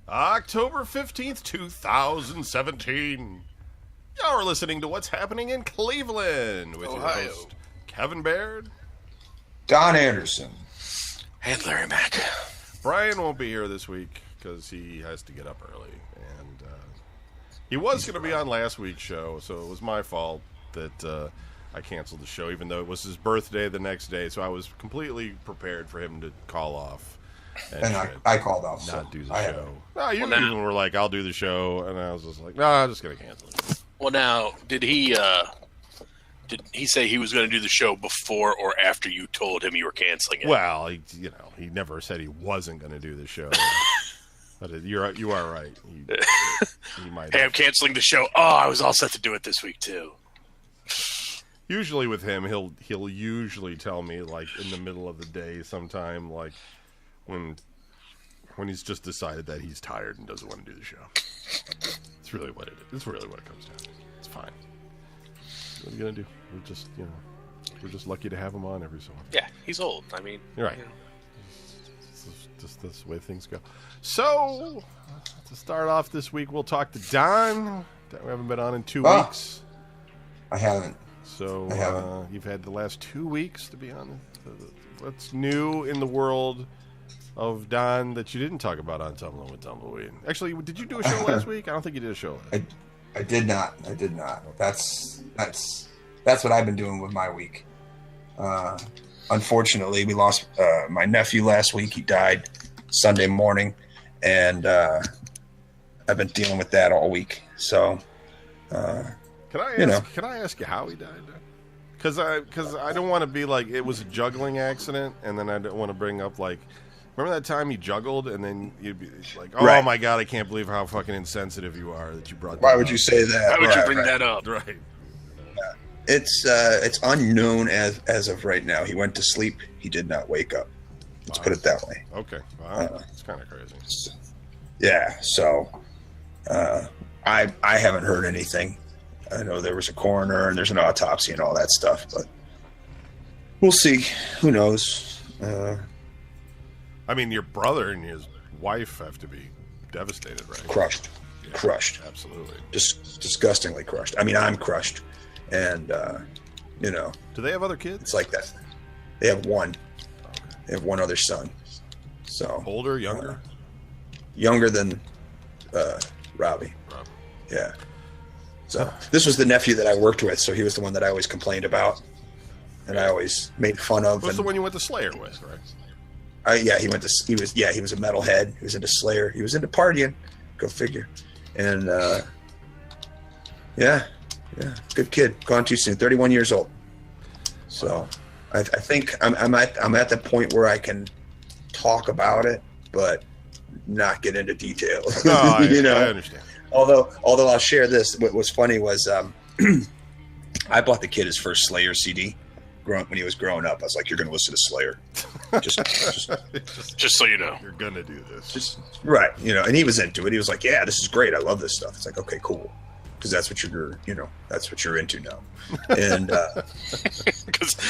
October 15th, 2017. Y'all are listening to What's Happening in Cleveland with Ohio. your host, Kevin Baird. Don Anderson. And Larry Mack. Brian won't be here this week because he has to get up early. And he was going to be on last week's show, so it was my fault that I canceled the show, even though it was his birthday the next day. So I was completely prepared for him to call off. And I called off. Not do the I show. No, you Well, now- even were like, I'll do the show. And I was just like, no, I'm just going to cancel it. Well, now, did he say he was going to do the show before or after you told him you were canceling it? Well, he never said he wasn't going to do the show. But you are right. He might Hey, have. I'm canceling the show. Oh, I was all set to do it this week, too. Usually with him, he'll usually tell me like in the middle of the day, sometime like when he's just decided that he's tired and doesn't want to do the show. It's really what it is. It's really what it comes down to. It's fine. What are you gonna do? We're just lucky to have him on every so often. Yeah, he's old. I mean, You're right. you know. Just that's the way things go. So, to start off this week, we'll talk to Don. That we haven't been on in 2 weeks. I haven't. So I haven't. you've had the last 2 weeks to be on. What's new in the world of Don that you didn't talk about on Tumbling with Tumbleweed? Actually, did you do a show last week? I don't think you did a show. I did not. That's what I've been doing with my week. Unfortunately, we lost my nephew last week. He died Sunday morning, and I've been dealing with that all week. So, Can I ask you how he died? Because I don't want to be like it was a juggling accident, and then I don't want to bring up like. Remember that time he juggled, and then you'd be like, "Oh Right. my god, I can't believe how fucking insensitive you are that you brought." why that would up." you say that? Why would you Right, bring right. that up? Right. It's unknown as of right now. He went to sleep. He did not wake up. Let's put it that way. Okay. Wow. It's kind of crazy. Yeah. So, I haven't heard anything. I know there was a coroner and there's an autopsy and all that stuff, but we'll see. Who knows? I mean, your brother and his wife have to be devastated, right? Crushed. Yeah, Crushed. Absolutely. Just disgustingly crushed. I mean, I'm crushed. And, Do they have other kids? it's like that. They have one. They have one other son. So, Older, younger? younger than Robbie. Rob. Yeah. So this was the nephew that I worked with. So he was the one that I always complained about, and I always made fun of. What's and the one you went to Slayer with, right? he was a metalhead. He was into Slayer. He was into partying. Go figure. And good kid. Gone too soon. 31 years old. So I think I'm at the point where I can talk about it, but not get into details. No, I I understand. Although I'll share this. What was funny was I bought the kid his first Slayer CD when he was growing up. I was like, "You're going to listen to Slayer." Just so you know. You're gonna do this. Right, and he was into it. He was like, "Yeah, this is great. I love this stuff." It's like, okay, cool, because that's what you're into now. And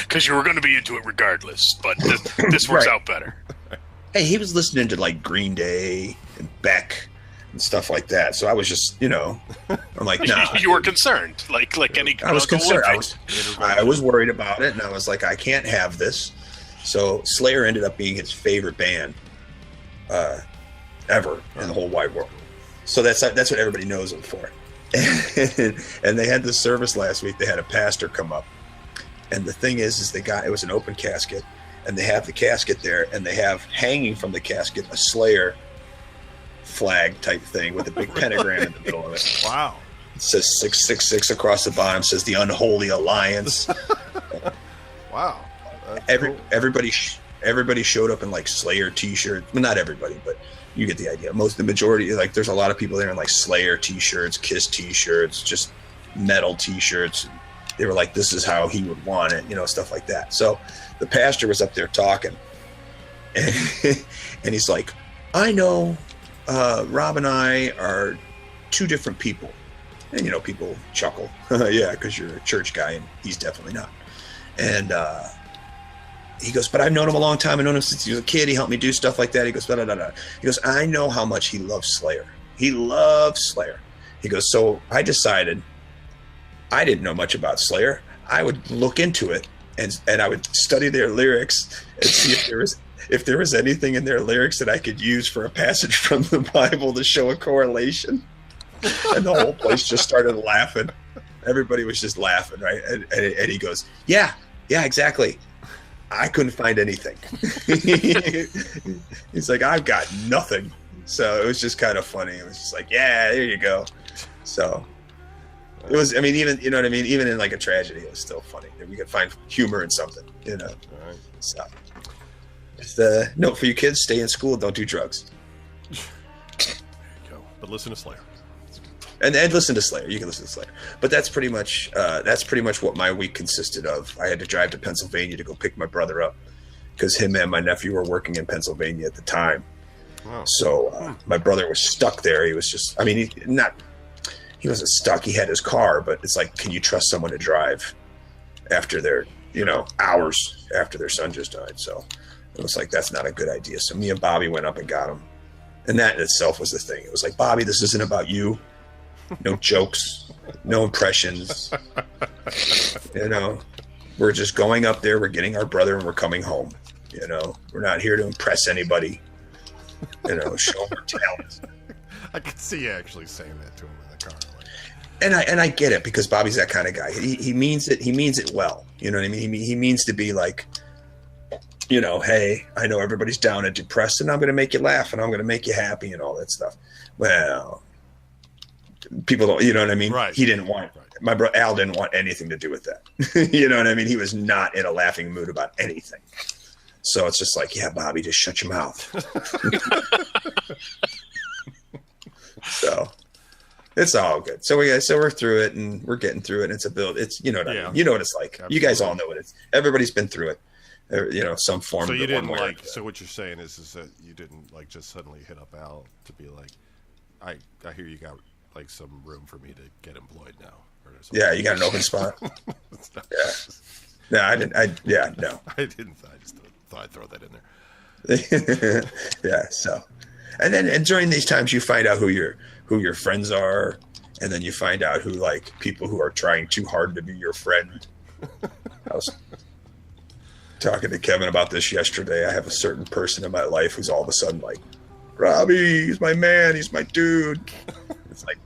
Because you were going to be into it regardless, but this works Right. out better. hey, he was listening to like Green Day and Beck and stuff like that. So I was just, I'm like, nah. You were concerned, like any. I was adult concerned. would be. I was worried about it, and I was like, I can't have this. So Slayer ended up being his favorite band ever in the whole wide world. So that's what everybody knows him for. And they had this service last week. They had a pastor come up, and the thing is it was an open casket, and they have the casket there, and they have hanging from the casket a Slayer flag type thing with a big pentagram in the middle of it. Wow. It says 666 across the bottom. Says the Unholy Alliance. Wow. That's cool. Everybody showed up in like Slayer t-shirts. Well, not everybody, but you get the idea. The majority, like there's a lot of people there in like Slayer t-shirts, Kiss t-shirts, just metal t-shirts. They were like, this is how he would want it, stuff like that. So the pastor was up there talking, and he's like, I know Rob and I are two different people. And, people chuckle. Yeah, because you're a church guy, and he's definitely not. And he goes, but I've known him a long time. I've known him since he was a kid. He helped me do stuff like that. He goes, da, da, da, da. He goes, I know how much he loves Slayer. He loves Slayer. He goes, so I decided I didn't know much about Slayer. I would look into it and I would study their lyrics and see if there was anything in their lyrics that I could use for a passage from the Bible to show a correlation. And the whole place just started laughing. Everybody was just laughing, right? And he goes, yeah, exactly. I couldn't find anything. He's like, I've got nothing. So it was just kind of funny. It was just like, yeah, there you go. So it was, I mean, even, you know what I mean? Even in like a tragedy, it was still funny that we could find humor in something, you know? All right. So just note for you kids, stay in school, don't do drugs. There you go. But listen to Slayer. And listen to Slayer. You can listen to Slayer. But that's pretty much what my week consisted of. I had to drive to Pennsylvania to go pick my brother up because him and my nephew were working in Pennsylvania at the time. Wow. So my brother was stuck there. He was just, I mean, he wasn't stuck. He had his car, but it's like, can you trust someone to drive after their, hours after their son just died? So it was like, that's not a good idea. So me and Bobby went up and got him. And that in itself was the thing. It was like, Bobby, this isn't about you. No jokes, no impressions. We're just going up there. We're getting our brother and we're coming home. We're not here to impress anybody. Show our talent. I could see you actually saying that to him in the car. Like. And I get it because Bobby's that kind of guy. He means it. He means it well. You know what I mean? He means to be like, hey, I know everybody's down and depressed, and I'm going to make you laugh, and I'm going to make you happy, and all that stuff. Well, people don't. You know what I mean? Right. He didn't want. Right. My bro Al didn't want anything to do with that. You know what I mean? He was not in a laughing mood about anything. So it's just like, yeah, Bobby, just shut your mouth. So it's all good. So we're through it and we're getting through it. And it's a build. It's, I mean? You know what it's like. Absolutely. You guys all know what it's, everybody's been through it. Some form. So of you didn't so what you're saying is that you didn't like just suddenly hit up Al to be like, I hear you got like some room for me to get employed now. Or something. Yeah. You got an open spot. Yeah. No, I didn't. No. I didn't. I just thought I'd throw that in there. Yeah. So, and during these times, you find out who your friends are, and then you find out who like people who are trying too hard to be your friend. I was talking to Kevin about this yesterday. I have a certain person in my life who's all of a sudden like, Robbie, he's my man, he's my dude. It's like,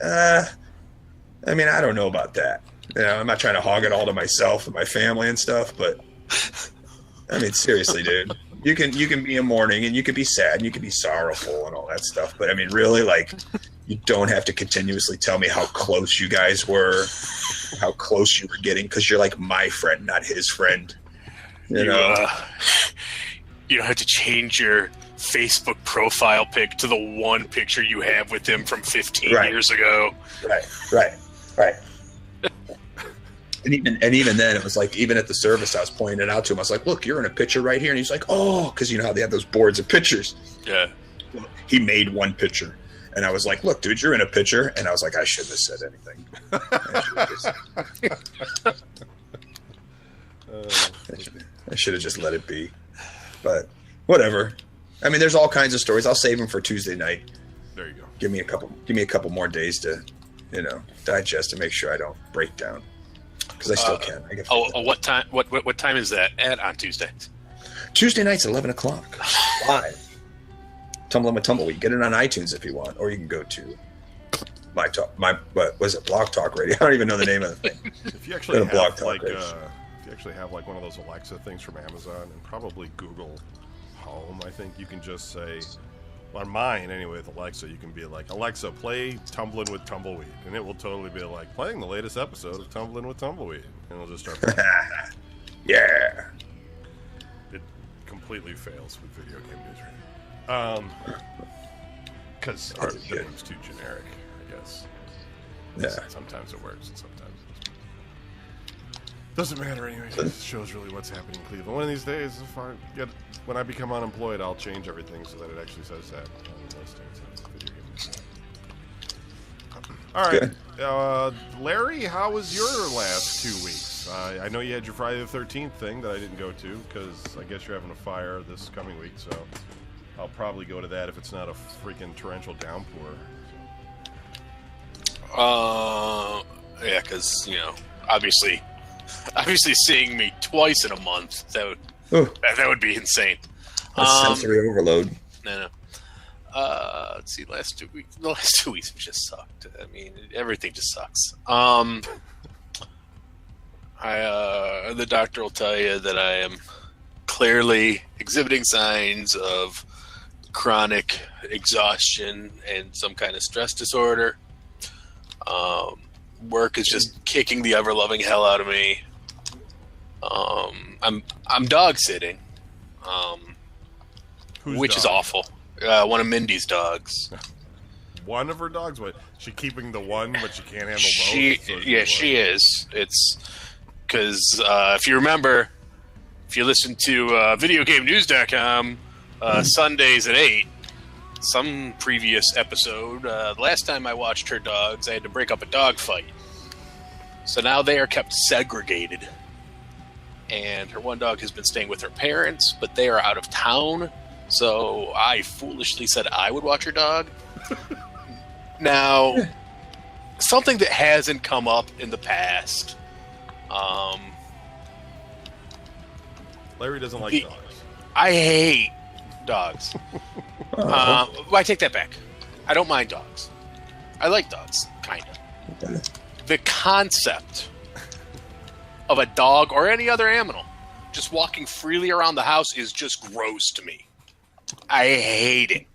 I mean, I don't know about that. I'm not trying to hog it all to myself and my family and stuff, but I mean, seriously, dude, you can be in mourning and you can be sad and you can be sorrowful and all that stuff. But I mean, really, like, you don't have to continuously tell me how close you guys were, how close you were getting, because you're like my friend, not his friend. You know? You don't have to change your Facebook profile pic to the one picture you have with him from 15 years ago. Right. And even then, it was like, even at the service, I was pointing it out to him. I was like, look, you're in a picture right here. And he's like, oh, because you know how they have those boards of pictures. Yeah. He made one picture. And I was like, look, dude, you're in a picture. And I was like, I shouldn't have said anything. I should have just let it be. But whatever. I mean, there's all kinds of stories. I'll save them for Tuesday night. There you go. Give me a couple more days to, digest and make sure I don't break down. Because I still can. What time? What time is that on Tuesday? Tuesday nights, 11 o'clock, live. Tumbling with Tumbleweed. Get it on iTunes if you want, or you can go to Blog Talk Radio. I don't even know the name of the thing. If you actually have like one of those Alexa things from Amazon, and probably Google Home, I think you can just say, on mine anyway, with Alexa, you can be like, Alexa, play Tumbling with Tumbleweed, and it will totally be like, playing the latest episode of Tumbling with Tumbleweed, and it'll just start playing. Yeah. It completely fails with video game news radio. Because the name's too generic, I guess. Yeah. Sometimes it works, and sometimes it doesn't matter anyway. It shows really what's happening in Cleveland. One of these days, when I become unemployed, I'll change everything so that it actually says that on the listing. All right, Larry, how was your last 2 weeks? Yes, I know you had your Friday the 13th thing that I didn't go to because I guess you're having a fire this coming week, so I'll probably go to that if it's not a freaking torrential downpour. Yeah, because, obviously seeing me twice in a month, that would be insane. Sensory overload. No. Let's see, the last 2 weeks have just sucked. I mean, everything just sucks. The doctor will tell you that I am clearly exhibiting signs of chronic exhaustion and some kind of stress disorder. Work is just kicking the ever-loving hell out of me. I'm dog sitting, which is awful. One of Mindy's dogs. One of her dogs? What? She keeping the one, but she can't handle both? She is. It's because if you remember, if you listen to VideoGameNews.com, Sundays at 8, some previous episode, last time I watched her dogs, I had to break up a dog fight. So now they are kept segregated. And her one dog has been staying with her parents, but they are out of town. So I foolishly said I would watch her dog. Now, something that hasn't come up in the past. Larry doesn't like dogs. I hate dogs. I take that back. I don't mind dogs. I like dogs, kind of. The concept of a dog or any other animal just walking freely around the house is just gross to me. I hate it.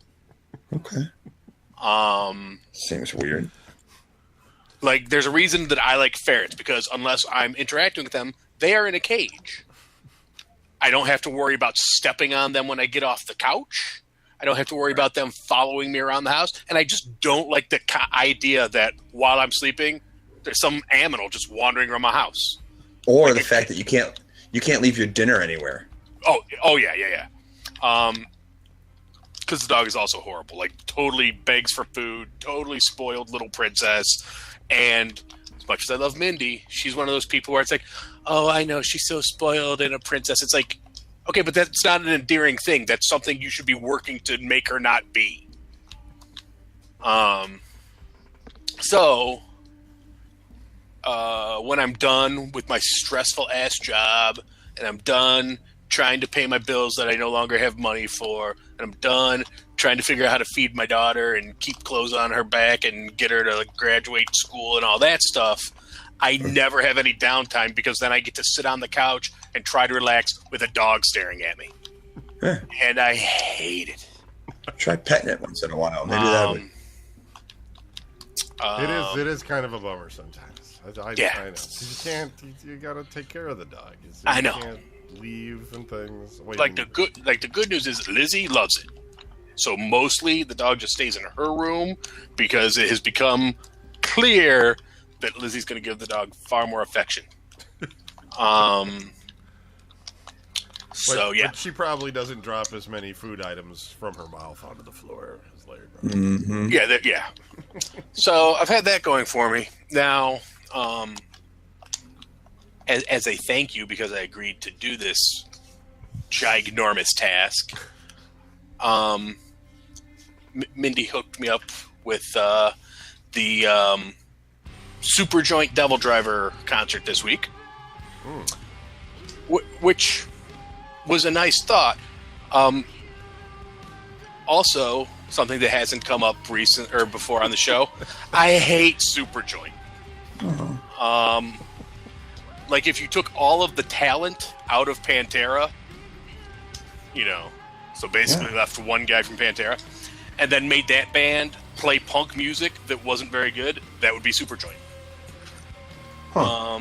Okay. Seems weird. Like, there's a reason that I like ferrets, because unless I'm interacting with them, they are in a cage. I don't have to worry about stepping on them when I get off the couch. I don't have to worry about them following me around the house. And I just don't like the idea that while I'm sleeping, there's some animal just wandering around my house. Or the fact that you can't leave your dinner anywhere. Oh yeah. Because the dog is also horrible. Like, totally begs for food, totally spoiled little princess. And as much as I love Mindy, she's one of those people where it's like, oh, I know, she's so spoiled and a princess. It's like, okay, but that's not an endearing thing. That's something you should be working to make her not be. So, when I'm done with my stressful ass job, and I'm done trying to pay my bills that I no longer have money for, and I'm done trying to figure out how to feed my daughter and keep clothes on her back and get her to graduate school and all that stuff, I never have any downtime, because then I get to sit on the couch and try to relax with a dog staring at me. Huh. And I hate it. Try petting it once in a while. Maybe that would. It is kind of a bummer sometimes. I know. You gotta take care of the dog. I know. You can't leave and things. The good news is Lizzie loves it. So mostly the dog just stays in her room, because it has become clear that Lizzie's going to give the dog far more affection. But she probably doesn't drop as many food items from her mouth onto the floor as Larry does. Mm-hmm. Yeah. So I've had that going for me. Now, as a thank you, because I agreed to do this ginormous task, Mindy hooked me up with the Superjoint Devil Driver concert this week, which was a nice thought. Also, something that hasn't come up before on the show, I hate Superjoint. Like, if you took all of the talent out of Pantera, so basically left one guy from Pantera, and then made that band play punk music that wasn't very good, that would be Superjoint. Huh.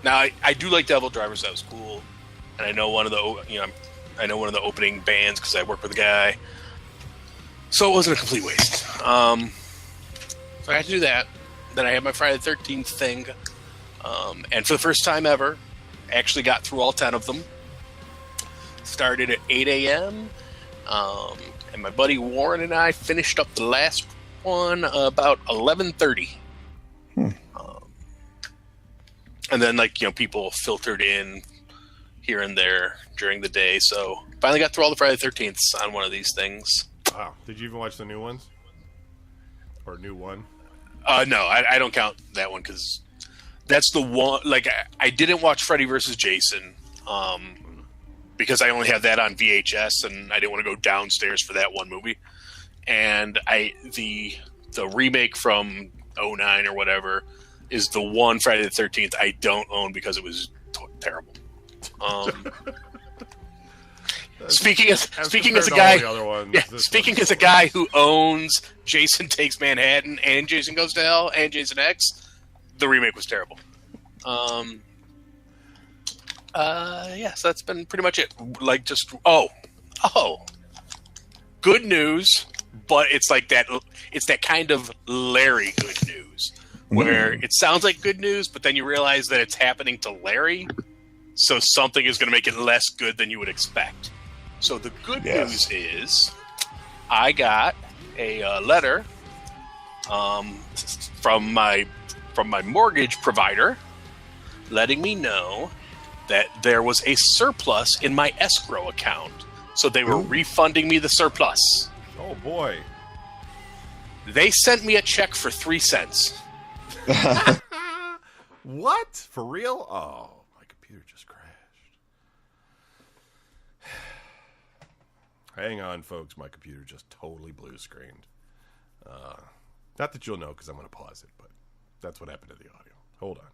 Now I do like Devil Drivers. That was cool, and I know one of the opening bands because I work with a guy, so it wasn't a complete waste. So I had to do that. Then I had my Friday the 13th thing, and for the first time ever, actually got through all 10 of them. Started at 8 a.m. And my buddy Warren and I finished up the last one about 11:30. And then, like, people filtered in here and there during the day. So finally got through all the Friday the 13th on one of these things. Wow. Did you even watch the new ones? Or new one? No, I don't count that one because that's the one. Like, I didn't watch Freddy vs. Jason because I only had that on VHS and I didn't want to go downstairs for that one movie. And the remake from 2009 or whatever is the one Friday the 13th I don't own because it was terrible. Speaking as a guy, speaking as a guy who owns Jason Takes Manhattan and Jason Goes to Hell and Jason X, the remake was terrible. Yeah, so that's been pretty much it. Like, just good news, but it's like that. It's that kind of Larry good news where it sounds like good news, but then you realize that it's happening to Larry, so something is going to make it less good than you would expect. So the good news is, I got a letter from my mortgage provider letting me know that there was a surplus in my escrow account. So they were refunding me the surplus. Oh boy! They sent me a check for 3 cents. What? For real? Oh, my computer just crashed. Hang on, folks. My computer just totally blue screened. Not that you'll know because I'm going to pause it, but that's what happened to the audio. Hold on.